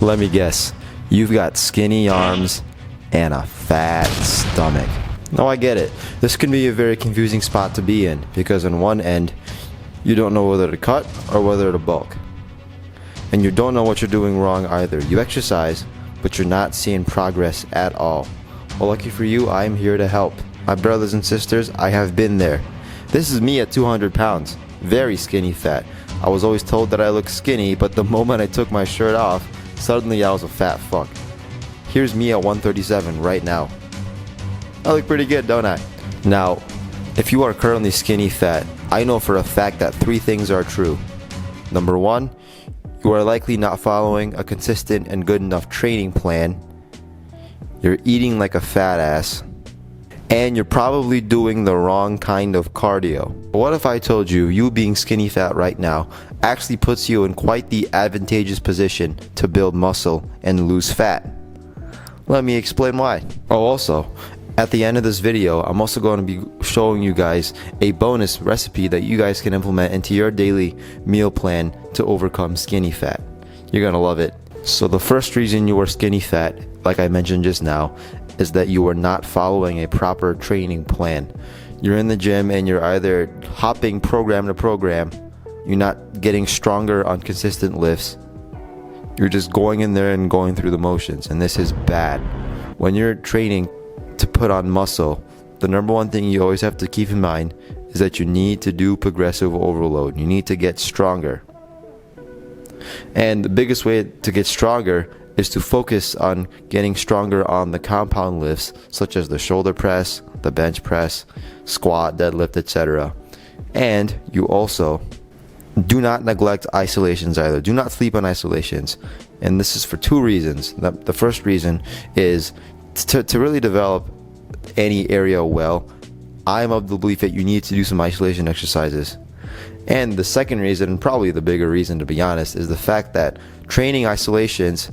Let me guess, you've got skinny arms and a fat stomach. No, I get it. This can be a very confusing spot to be in because on one end, you don't know whether to cut or whether to bulk. And you don't know what you're doing wrong either. You exercise, but you're not seeing progress at all. Well, lucky for you, I'm here to help. My brothers and sisters, I have been there. This is me at 200 pounds, very skinny fat. I was always told that I look skinny, but the moment I took my shirt off, suddenly I was a fat fuck. Here's me at 137 right now. I look pretty good, don't I? Now, if you are currently skinny fat, I know for a fact that 3 things are true. Number 1, you are likely not following a consistent and good enough training plan. You're eating like a fat ass. And you're probably doing the wrong kind of cardio. But what if I told you, you being skinny fat right now actually puts you in quite the advantageous position to build muscle and lose fat? Let me explain why. Oh, also, at the end of this video, I'm also going to be showing you guys a bonus recipe that you guys can implement into your daily meal plan to overcome skinny fat. You're going to love it. So the first reason you are skinny fat, like I mentioned just now, is that you are not following a proper training plan. You're in the gym and you're either hopping program to program, you're not getting stronger on consistent lifts, you're just going in there and going through the motions, and this is bad. When you're training to put on muscle, the number one thing you always have to keep in mind is that you need to do progressive overload. You need to get stronger. And the biggest way to get stronger is to focus on getting stronger on the compound lifts, such as the shoulder press, the bench press, squat, deadlift, etc. And you also do not neglect isolations either. Do not sleep on isolations. And this is for 2 reasons. The first reason is to really develop any area well. I'm of the belief that you need to do some isolation exercises. And the second reason, and probably the bigger reason to be honest, is the fact that training isolations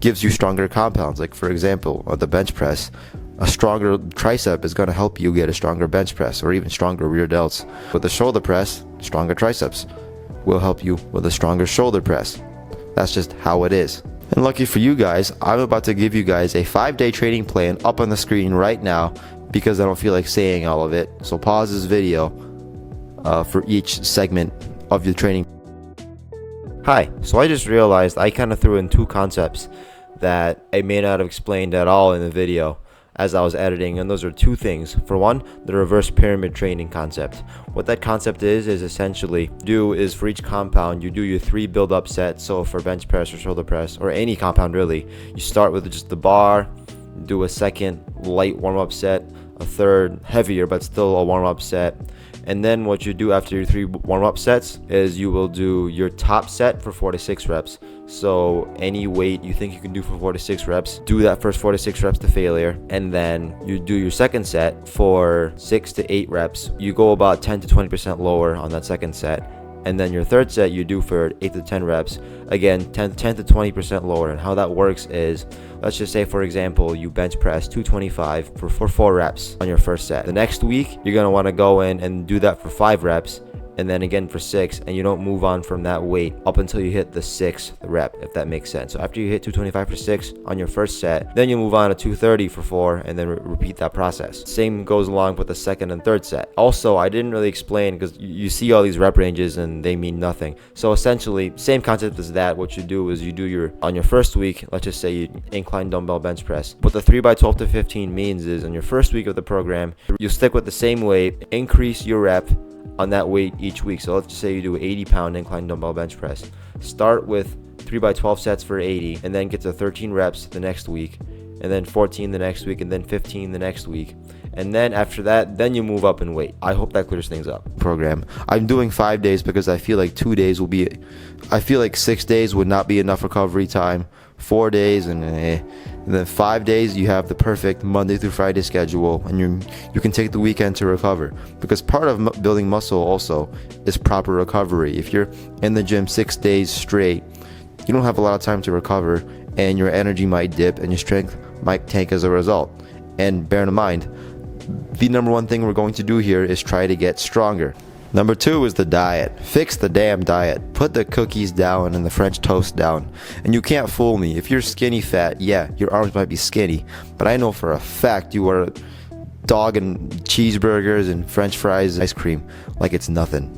gives you stronger compounds. Like for example, the bench press, a stronger tricep is going to help you get a stronger bench press or even stronger rear delts. With the shoulder press, stronger triceps will help you with a stronger shoulder press. That's just how it is. And lucky for you guys, I'm about to give you guys a 5-day training plan up on the screen right now because I don't feel like saying all of it. So pause this video for each segment of your training. Hi, so I just realized I kind of threw in 2 concepts that I may not have explained at all in the video as I was editing, and those are 2 things. For one, the reverse pyramid training concept. What that concept is essentially for each compound you do your 3 build-up sets. So for bench press or shoulder press or any compound really, you start with just the bar, do a second light warm-up set, a third heavier but still a warm-up set. And then what you do after your 3 warm-up sets is you will do your top set for 4 to 6 reps. So any weight you think you can do for 4 to 6 reps, do that first 4 to 6 reps to failure. And then you do your second set for 6 to 8 reps. You go about 10 to 20% lower on that second set. And then your third set you do for 8 to 10 reps. Again, 10 to 20% lower. And how that works is, let's just say for example, you bench press 225 for 4 reps on your first set. The next week, you're going to want to go in and do that for 5 reps. And then again for 6, and you don't move on from that weight up until you hit the 6th rep, if that makes sense. So after you hit 225 for 6 on your first set, then you move on to 230 for 4, and then repeat that process. Same goes along with the second and third set. Also, I didn't really explain because you see all these rep ranges and they mean nothing. So essentially, same concept as that. What you do is you do on your first week, let's just say you incline dumbbell bench press. What the 3x12 to 15 means is on your first week of the program, you stick with the same weight, increase your rep on that weight each week. So let's just say you do an 80-pound incline dumbbell bench press. Start with 3x12 sets for 80, and then get to 13 reps the next week, and then 14 the next week, and then 15 the next week. And then after that, then you move up in weight. I hope that clears things up. Program. I'm doing 5 days because I feel like 2 days I feel like 6 days would not be enough recovery time. 4 days and then 5 days you have the perfect Monday through Friday schedule, and you can take the weekend to recover, because part of building muscle also is proper recovery. If you're in the gym 6 days straight, you don't have a lot of time to recover, and your energy might dip and your strength might tank as a result. And bear in mind, the number one thing we're going to do here is try to get stronger. Number 2 is the diet. Fix the damn diet. Put the cookies down and the French toast down. And you can't fool me. If you're skinny fat, yeah, your arms might be skinny, but I know for a fact you are dogging cheeseburgers and French fries, ice cream like it's nothing.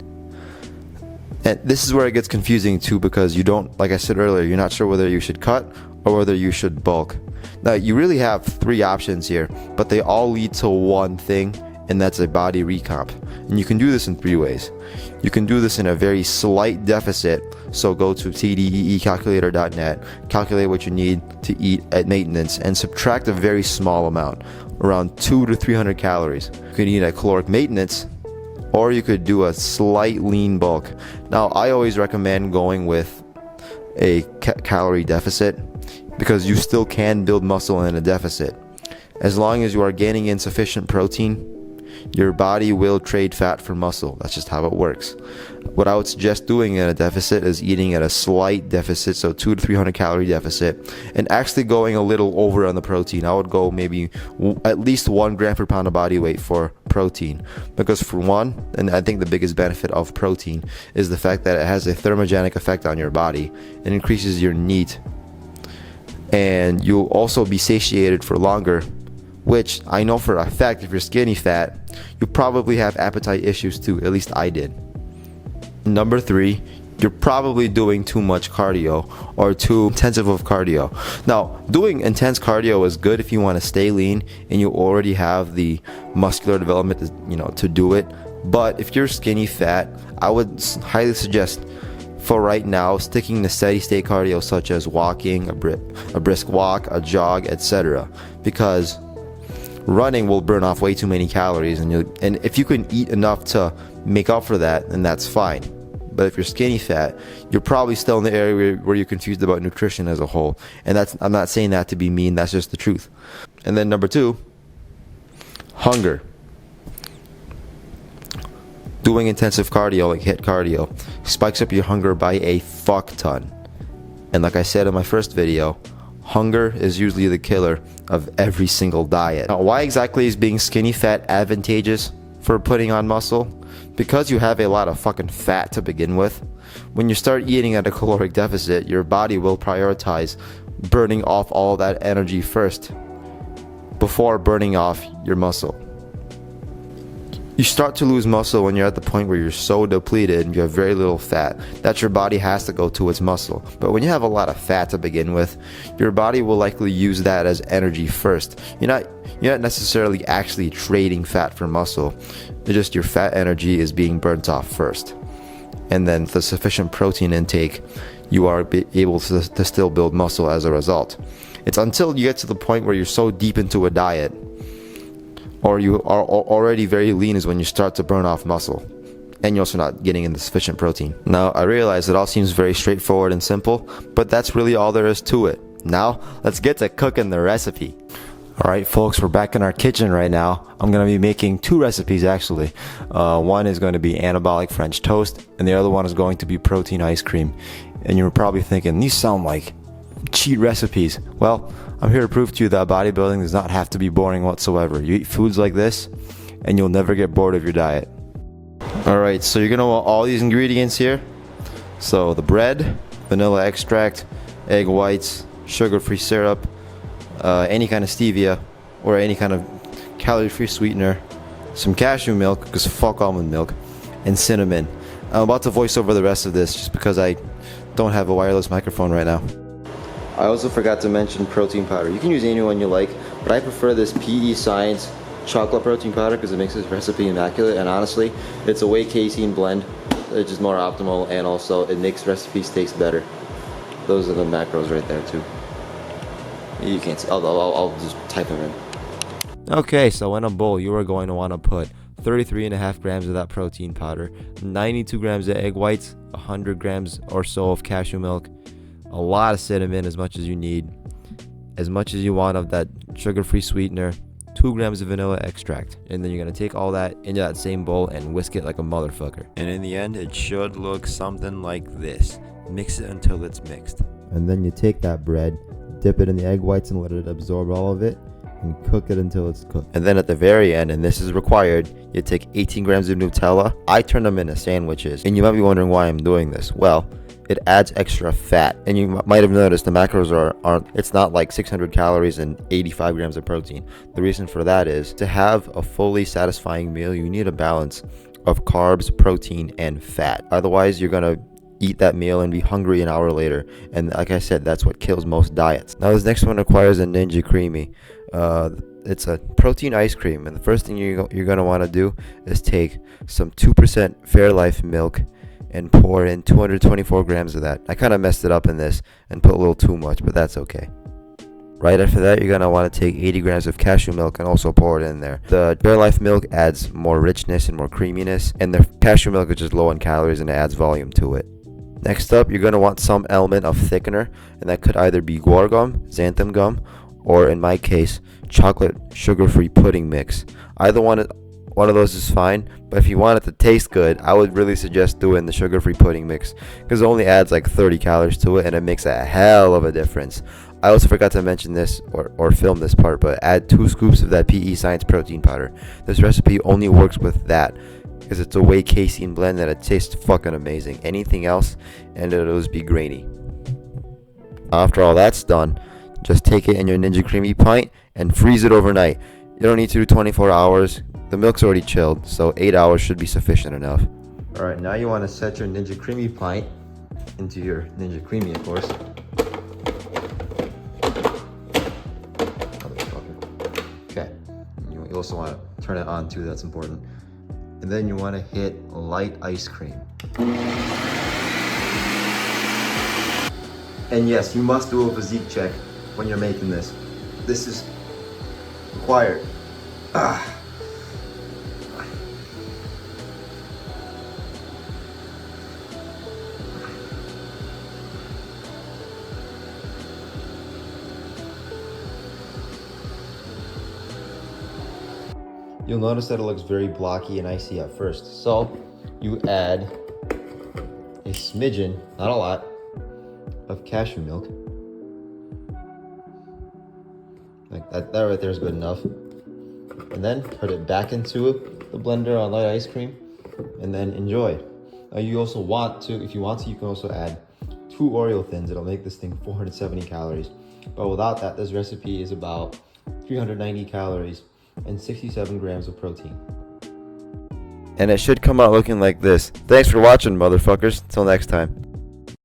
And this is where it gets confusing too, because you don't, like I said earlier, you're not sure whether you should cut or whether you should bulk. Now, you really have 3 options here, but they all lead to one thing, and that's a body recomp. And you can do this in 3 ways. You can do this in a very slight deficit, so go to tdeecalculator.net, calculate what you need to eat at maintenance, and subtract a very small amount, around 200 to 300 calories. You can eat at caloric maintenance, or you could do a slight lean bulk. Now, I always recommend going with a calorie deficit, because you still can build muscle in a deficit. As long as you are gaining insufficient protein, your body will trade fat for muscle. That's just how it works. What I would suggest doing in a deficit is eating at a slight deficit, so 200 to 300 calorie deficit, and actually going a little over on the protein. I would go maybe at least 1 gram per pound of body weight for protein, because for one, and I think the biggest benefit of protein is the fact that it has a thermogenic effect on your body. It increases your NEAT, and you'll also be satiated for longer, which I know for a fact if you're skinny fat, you probably have appetite issues too. At least I did. Number 3, you're probably doing too much cardio or too intensive of cardio. Now, doing intense cardio is good if you want to stay lean and you already have the muscular development to do it. But if you're skinny fat, I would highly suggest, for right now, sticking to steady state cardio such as walking, a brisk walk, a jog, etc. Because running will burn off way too many calories, and if you can eat enough to make up for that, then that's fine. But if you're skinny fat, you're probably still in the area where you're confused about nutrition as a whole. And I'm not saying that to be mean, that's just the truth. And then number 2, hunger. Doing intensive cardio, like HIIT cardio, spikes up your hunger by a fuck ton. And like I said in my first video, hunger is usually the killer of every single diet. Now, why exactly is being skinny fat advantageous for putting on muscle? Because you have a lot of fucking fat to begin with. When you start eating at a caloric deficit, your body will prioritize burning off all that energy first before burning off your muscle. You start to lose muscle when you're at the point where you're so depleted and you have very little fat that your body has to go to its muscle. But when you have a lot of fat to begin with, your body will likely use that as energy first. You're not necessarily actually trading fat for muscle. It's just your fat energy is being burnt off first. And then the sufficient protein intake, you are able to still build muscle as a result. It's until you get to the point where you're so deep into a diet, or you are already very lean, is when you start to burn off muscle, and you're also not getting in the sufficient protein. Now, I realize it all seems very straightforward and simple, but that's really all there is to it. Now, let's get to cooking the recipe. Alright folks, we're back in our kitchen right now. I'm going to be making 2 recipes actually. One is going to be anabolic French toast, and the other one is going to be protein ice cream. And you're probably thinking, these sound like cheat recipes. Well, I'm here to prove to you that bodybuilding does not have to be boring whatsoever. You eat foods like this, and you'll never get bored of your diet. Alright, so you're going to want all these ingredients here. So the bread, vanilla extract, egg whites, sugar-free syrup, any kind of stevia, or any kind of calorie-free sweetener, some cashew milk, because fuck almond milk, and cinnamon. I'm about to voice over the rest of this just because I don't have a wireless microphone right now. I also forgot to mention protein powder. You can use any one you like, but I prefer this PE Science chocolate protein powder because it makes this recipe immaculate, and honestly, it's a whey casein blend, which is more optimal, and also it makes recipes taste better. Those are the macros right there too. You can't see, I'll just type them in. Okay, so in a bowl, you are going to want to put 33.5 grams of that protein powder, 92 grams of egg whites, 100 grams or so of cashew milk, a lot of cinnamon, as much as you need, as much as you want of that sugar-free sweetener, 2 grams of vanilla extract, and then you're going to take all that into that same bowl and whisk it like a motherfucker. And in the end, it should look something like this. Mix it until it's mixed. And then you take that bread, dip it in the egg whites and let it absorb all of it, and cook it until it's cooked. And then at the very end, and this is required, you take 18 grams of Nutella. I turn them into sandwiches. And you might be wondering why I'm doing this. Well, it adds extra fat. And you might have noticed the macros aren't, it's not like 600 calories and 85 grams of protein. The reason for that is to have a fully satisfying meal, you need a balance of carbs, protein, and fat. Otherwise, you're gonna eat that meal and be hungry an hour later. And like I said, that's what kills most diets. Now this next one requires a Ninja Creamy. It's a protein ice cream, and the first thing you're gonna want to do is take some 2% Fairlife milk and pour in 224 grams of that. I kind of messed it up in this and put a little too much, but that's okay. Right after that, you're going to want to take 80 grams of cashew milk and also pour it in there. The Fairlife milk adds more richness and more creaminess, and the cashew milk is just low in calories and it adds volume to it. Next up, you're going to want some element of thickener, and that could either be guar gum, xanthan gum, or in my case, chocolate sugar-free pudding mix. Either one of those is fine, but if you want it to taste good, I would really suggest doing the sugar-free pudding mix because it only adds like 30 calories to it and it makes a hell of a difference. I also forgot to mention this or film this part, but add 2 scoops of that PE Science protein powder. This recipe only works with that because it's a whey casein blend that it tastes fucking amazing. Anything else and it'll just be grainy. After all that's done, just take it in your Ninja Creamy pint and freeze it overnight. You don't need to do 24 hours. The milk's already chilled, so 8 hours should be sufficient enough. Alright, now you want to set your Ninja Creamy pint into your Ninja Creamy, of course. Okay, you also want to turn it on too, that's important. And then you want to hit light ice cream. And yes, you must do a physique check when you're making this. This is required. You'll notice that it looks very blocky and icy at first. So you add a smidgen, not a lot, of cashew milk. Like that right there is good enough. And then put it back into the blender on light ice cream and then enjoy. Now you also want to, if you want to, you can also add 2 Oreo thins. It'll make this thing 470 calories. But without that, this recipe is about 390 calories and 67 grams of protein. And it should come out looking like this. Thanks for watching, motherfuckers. Till next time.